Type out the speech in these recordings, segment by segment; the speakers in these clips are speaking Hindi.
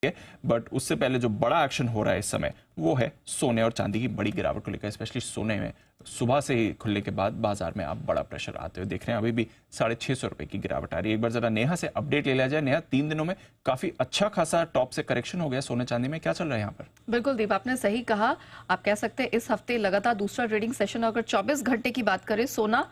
बट उससे पहले जो बड़ा एक्शन हो रहा है इस समय वो है सोने और चांदी की बड़ी गिरावट को लेकर। स्पेशली सोने में सुबह से ही खुलने के बाद बाजार में आप बड़ा प्रेशर आते हुए देख रहे हैं। अभी भी 650 रुपए की गिरावट आ रही है। एक बार जरा नेहा से अपडेट ले लिया जाए। नेहा, 3 दिनों में काफी अच्छा खासा टॉप से करेक्शन हो गया सोने चांदी में, क्या चल रहा है यहाँ पर? बिल्कुल दीप, आपने सही कहा। आप कह सकते हैं इस हफ्ते लगातार दूसरा ट्रेडिंग सेशन, अगर 24 घंटे की बात करें, सोना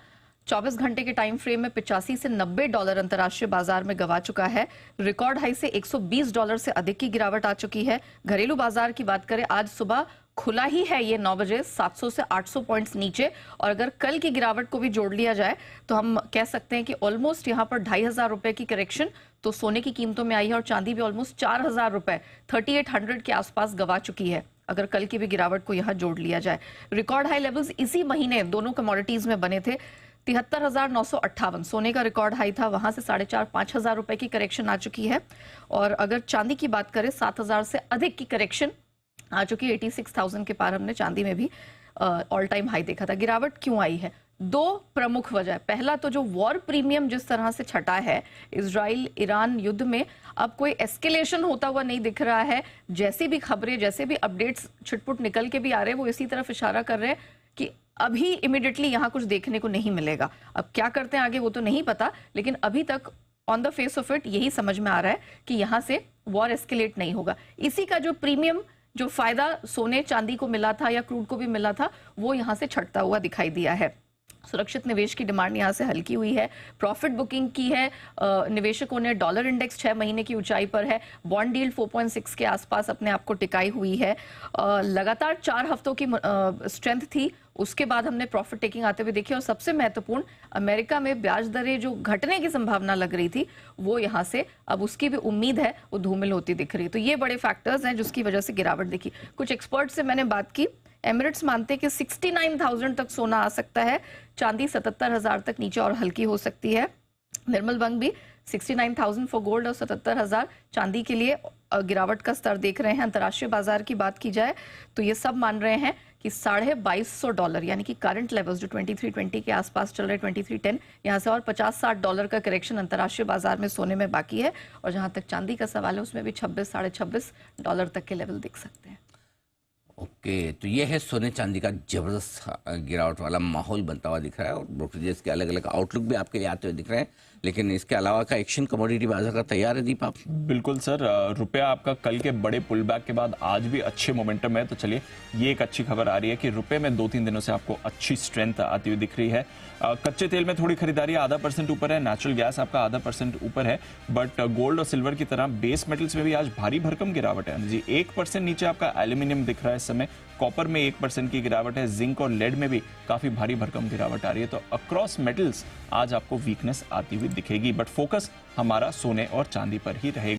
24 घंटे के टाइम फ्रेम में 85 से $90 अंतर्राष्ट्रीय बाजार में गवा चुका है। रिकॉर्ड हाई से $120 से अधिक की गिरावट आ चुकी है। घरेलू बाजार की बात करें, आज सुबह खुला ही है ये 9 बजे 700 से 800 पॉइंट्स नीचे, और अगर कल की गिरावट को भी जोड़ लिया जाए तो हम कह सकते हैं कि ऑलमोस्ट यहाँ पर 2500 रुपए की करेक्शन तो सोने की कीमतों में आई है, और चांदी भी ऑलमोस्ट 4000 रुपए 3800 के आसपास गवा चुकी है अगर कल की भी गिरावट को यहाँ जोड़ लिया जाए। रिकॉर्ड हाई लेवल्स इसी महीने दोनों कमोडिटीज में बने थे। 73,958 सोने का रिकॉर्ड हाई था, वहां से 4,500-5,000 रुपए की करेक्शन आ चुकी है। और अगर चांदी की बात करें, 7,000 से अधिक की करेक्शन आ चुकी है। 86,000 के पार हमने चांदी में भी ऑल टाइम हाई देखा था। गिरावट क्यों आई है? 2 प्रमुख वजह। पहला तो जो वॉर प्रीमियम जिस तरह से छटा है इजराइल ईरान युद्ध में, अब कोई एस्केलेशन होता हुआ नहीं दिख रहा है। जैसी भी खबरें, जैसे भी अपडेट्स छिटपुट निकल के भी आ रहे हैं, वो इसी तरफ इशारा कर रहे हैं कि अभी इमीडिएटली यहाँ कुछ देखने को नहीं मिलेगा। अब क्या करते हैं आगे वो तो नहीं पता, लेकिन अभी तक on the face of it यही समझ में आ रहा है कि यहाँ से वॉर एस्केलेट नहीं होगा। इसी का जो प्रीमियम, जो फायदा सोने चांदी को मिला था या क्रूड को भी मिला था, वो यहाँ से छटता हुआ दिखाई दिया है। सुरक्षित निवेश की डिमांड यहाँ से हल्की हुई है। प्रॉफिट बुकिंग की है निवेशकों ने। डॉलर इंडेक्स 6 महीने की ऊंचाई पर है। बॉन्ड यील्ड 4.6 के आसपास अपने आप को टिकाई हुई है। लगातार 4 हफ्तों की स्ट्रेंथ थी, उसके बाद हमने प्रॉफिट टेकिंग आते हुए देखी। और सबसे महत्वपूर्ण, अमेरिका में ब्याज दरें जो घटने की संभावना लग रही थी, वो यहाँ से अब उसकी भी उम्मीद है वो धूमिल होती दिख रही है। तो ये बड़े फैक्टर्स हैं जिसकी वजह से गिरावट दिखी। कुछ एक्सपर्ट से मैंने बात की, एमिरेट्स मानते हैं कि 69,000 तक सोना आ सकता है, चांदी 77,000 तक नीचे और हल्की हो सकती है। निर्मल बंग भी 69,000 फॉर गोल्ड और 77,000 चांदी के लिए गिरावट का स्तर देख रहे हैं। अंतर्राष्ट्रीय बाजार की बात की जाए तो ये सब मान रहे हैं कि $2250 यानी कि करंट लेवल्स जो 2320 के आसपास चल रहे हैं, 2310, यहाँ से और $50-60 का करेक्शन अंतर्राष्ट्रीय बाजार में सोने में बाकी है। और जहां तक चांदी का सवाल है, उसमें भी $26-26.5 तक के लेवल दिख सकते हैं। ओके, तो ये है सोने चांदी का जबरदस्त गिरावट वाला माहौल बनता हुआ दिख रहा है, और ब्रोकरेजेस के अलग अलग आउटलुक भी आपके लिए आते हुए दिख रहे हैं। लेकिन इसके अलावा का एक्शन कमोडिटी बाजार का तैयार है दीप आप? बिल्कुल सर, रुपया आपका कल के बड़े पुल बैक के बाद आज भी अच्छे मोमेंटम है। तो चलिए, ये एक अच्छी खबर आ रही है कि रुपए में 2-3 दिनों से आपको अच्छी स्ट्रेंथ आती हुई दिख रही है। कच्चे तेल में थोड़ी खरीदारी 0.5% ऊपर है, नेचुरल गैस आपका 0.5% ऊपर है। बट गोल्ड और सिल्वर की तरह बेस मेटल्स में भी आज भारी भरकम गिरावट है जी। 1% नीचे आपका एल्यूमिनियम दिख रहा है इस समय। कॉपर में 1% की गिरावट है। जिंक और लेड में भी काफी भारी भरकम गिरावट आ रही है। तो अक्रॉस मेटल्स आज आपको वीकनेस आती हुई दिखेगी, बट फोकस हमारा सोने और चांदी पर ही रहेगा।